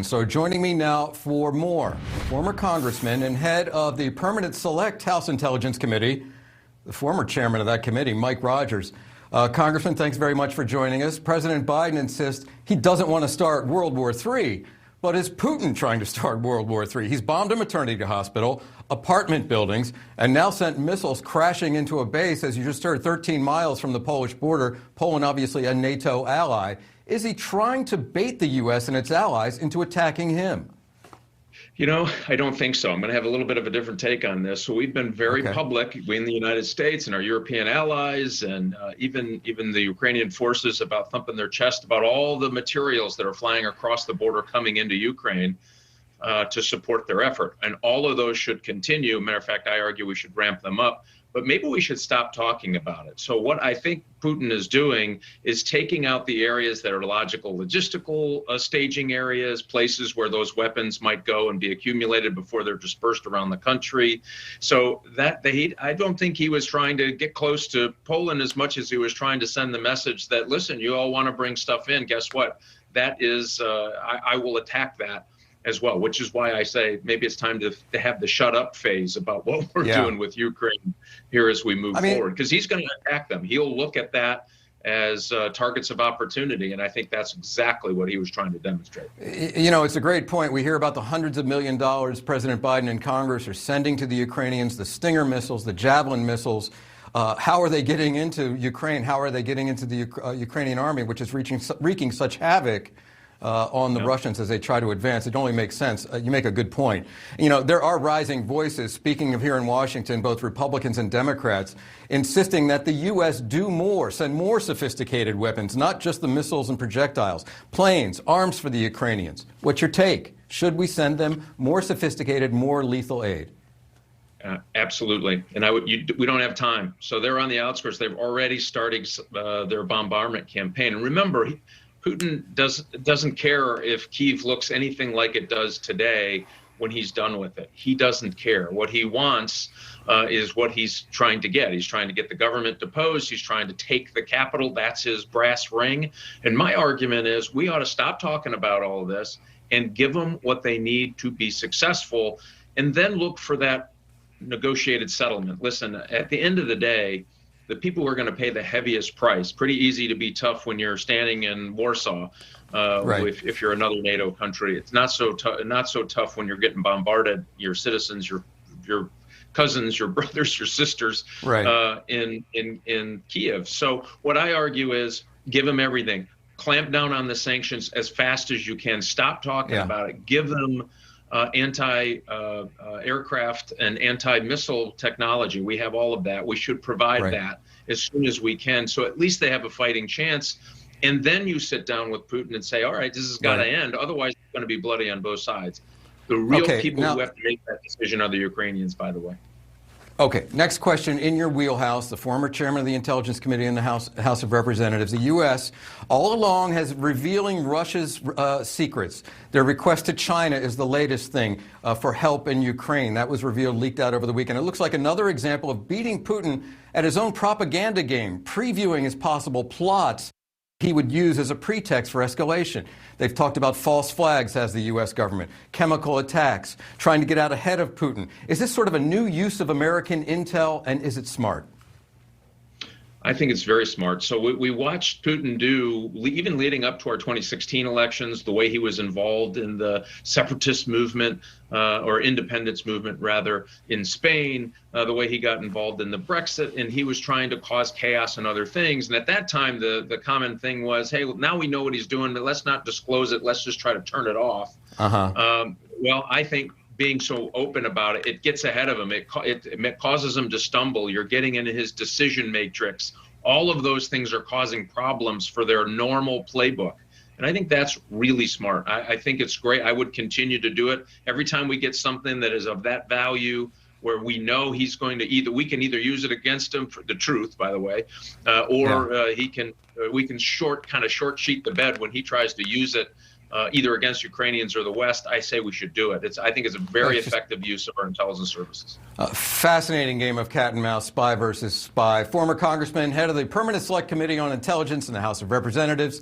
So joining me now for more, former congressman and head of the Permanent Select House Intelligence Committee, the former chairman of that committee, Mike Rogers. Congressman, thanks very much for joining us. President Biden insists he doesn't want to start World War III, but is Putin trying to start World War III? He's bombed a maternity hospital, apartment buildings, and now sent missiles crashing into a base, as you just heard, 13 miles from the Polish border, Poland obviously a NATO ally. Is he trying to bait the U.S. and its allies into attacking him? You know, I don't think so. I'm going to have a little bit of a different take on this. So we've been very public, we in the United States and our European allies, and even the Ukrainian forces, about thumping their chest about all the materials that are flying across the border coming into Ukraine to support their effort. And all of those should continue. Matter of fact, I argue we should ramp them up. But maybe we should stop talking about it. So what I think Putin is doing is taking out the areas that are logical, logistical staging areas, places where those weapons might go and be accumulated before they're dispersed around the country. So I don't think he was trying to get close to Poland as much as he was trying to send the message that, listen, you all want to bring stuff in. Guess what? That is, I will attack that as well, which is why I say maybe it's time to have the shut up phase about what we're doing with Ukraine here as we move forward, because he's going to attack them. He'll look at that as targets of opportunity, and I think that's exactly what he was trying to demonstrate. You know, it's a great point. We hear about the hundreds of $millions President Biden and Congress are sending to the Ukrainians, the Stinger missiles, the Javelin missiles. How are they getting into Ukraine? How are they getting into the Ukrainian army, which is wreaking such havoc on the Russians as they try to advance? It only makes sense. You make a good point. You know, there are rising voices, speaking of here in Washington, both Republicans and Democrats, insisting that the U.S. do more, send more sophisticated weapons, not just the missiles and projectiles, planes, arms for the Ukrainians. What's your take? Should we send them more sophisticated, more lethal aid? Absolutely. And we don't have time. So they're on the outskirts. They've already started their bombardment campaign. And remember, Putin doesn't care if Kyiv looks anything like it does today when he's done with it. He doesn't care. What he wants is what he's trying to get. He's trying to get the government deposed. He's trying to take the capital. That's his brass ring. And my argument is we ought to stop talking about all of this and give them what they need to be successful, and then look for that negotiated settlement. Listen, at the end of the day, the people who are going to pay the heaviest price, pretty easy to be tough when you're standing in Warsaw, if you're another NATO country. It's not so tough when you're getting bombarded, your citizens, your cousins, your brothers, your sisters, in Kyiv. So what I argue is give them everything. Clamp down on the sanctions as fast as you can. Stop talking about it. Give them anti-aircraft and anti-missile technology. We have all of that. We should provide that as soon as we can, so at least they have a fighting chance. And then you sit down with Putin and say, all right, this has got to end. Otherwise, it's going to be bloody on both sides. The real people who have to make that decision are the Ukrainians, by the way. Okay, next question in your wheelhouse. The former chairman of the Intelligence Committee in the House of Representatives. The U.S. all along has revealing Russia's secrets. Their request to China is the latest thing for help in Ukraine. That was revealed, leaked out over the weekend. It looks like another example of beating Putin at his own propaganda game, previewing his possible plots he would use as a pretext for escalation. They've talked about false flags, has the U.S. government, chemical attacks, trying to get out ahead of Putin. Is this sort of a new use of American intel, and is it smart? I think it's very smart. So we watched Putin do, even leading up to our 2016 elections, the way he was involved in the separatist movement, or independence movement, rather, in Spain, the way he got involved in the Brexit, and he was trying to cause chaos and other things. And at that time, the common thing was, hey, now we know what he's doing, but let's not disclose it. Let's just try to turn it off. Well, I think being so open about it, it gets ahead of him. It causes him to stumble. You're getting into his decision matrix. All of those things are causing problems for their normal playbook. And I think that's really smart. I think it's great. I would continue to do it. Every time we get something that is of that value, where we know he's going to we can either use it against him, for the truth, by the way, or we can short sheet the bed when he tries to use it either against Ukrainians or the West. I say we should do it. I think it's a very effective use of our intelligence services. Fascinating game of cat and mouse, spy versus spy. Former Congressman, head of the Permanent Select Committee on Intelligence in the House of Representatives,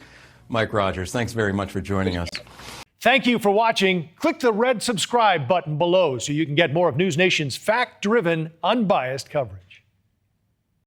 Mike Rogers. Thanks very much for joining us. Thank you for watching. Click the red subscribe button below so you can get more of NewsNation's fact-driven, unbiased coverage.